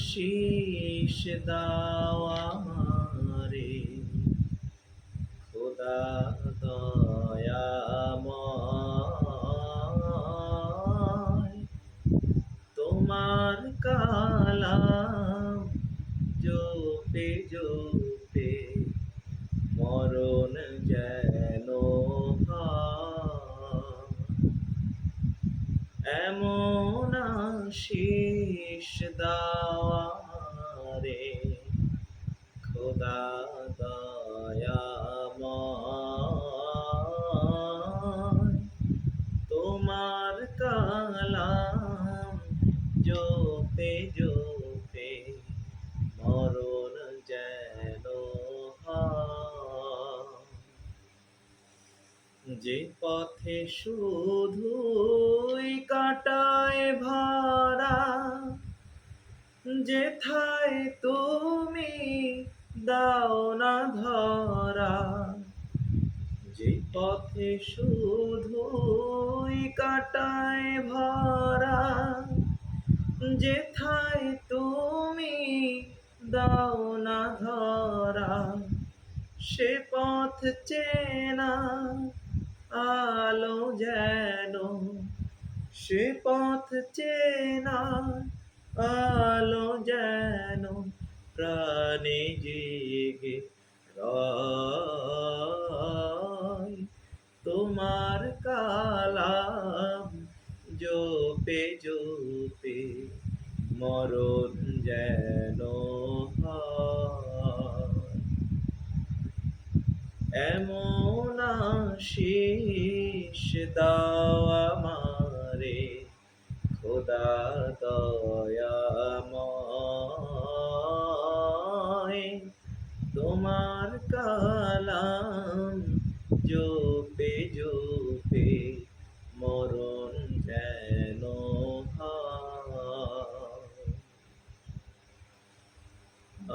শীষ দাও আমারে খোদা দয়াময়, তোমার কালাম জপে জপে মরণ যেন হয়। এমন আশিস দাও আমারে খোদা দয়াময়, তোমার কালাম জপে জপে মরণ যেন হয়। যে পথে শুধুই কাটায় ভরা, যেথায় তুমি দাও না ধরা, যে পথে শুধুই কাটায় ভরা, যেথায় তুমি দাও না ধরা, সে পথ চেনা আলো যেন, সে পথ চেনা আলো যেন প্রাণে জেগে রয়। তোমার কালাম জপে জপে মরণ যেন হয়। এমন আশিস দাও আমারে খোদা দয়াময়, তোমার কালাম জপে জপে মরণ যেন হয়।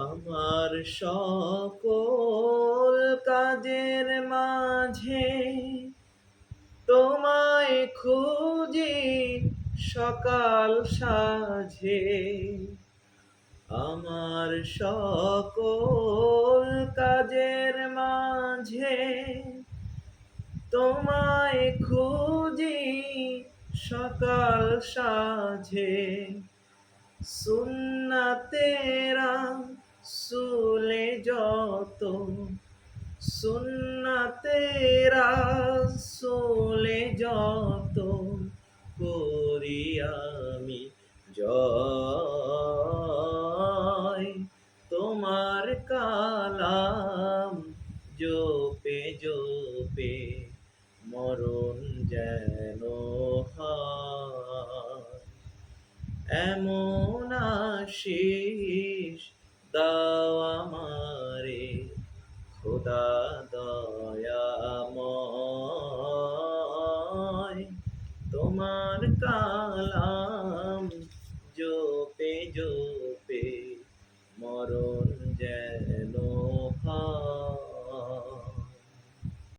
আমার সকল কাজের মাঝে তোমায় খুঁজি সকাল সাঁঝে, আমার সকল কাজের মাঝে তোমায় খুঁজি সকাল সাঁঝে। সুন্নাতেরা সুলে যত, সুন্নাতেরা সুলে যত করি আমি জয়। তোমার কালাম জপে জপে মরণ যেন হয়। এমন আশিস দাও